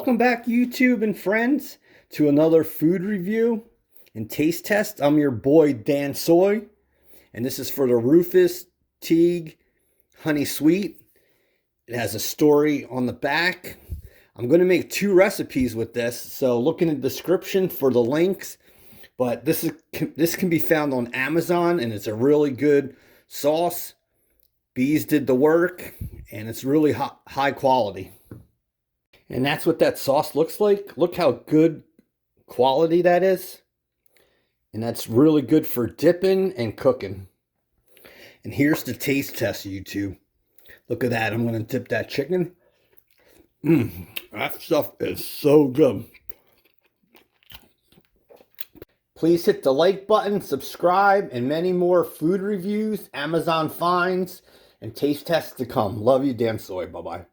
Welcome back, YouTube and friends, to another food review and taste test. I'm your boy, Dan Soy, and this is for the Rufus Teague Honey Sweet. It has a story on the back. I'm going to make two recipes with this, so look in the description for the links. But this can be found on Amazon, and it's a really good sauce. Bees did the work, and it's really high quality. And that's what that sauce looks like. Look how good quality that is. And that's really good for dipping and cooking. And here's the taste test, YouTube. Look at that. I'm going to dip that chicken. That stuff is so good. Please hit the like button, subscribe, and many more food reviews, Amazon finds, and taste tests to come. Love you, Dan Soy. Bye-bye.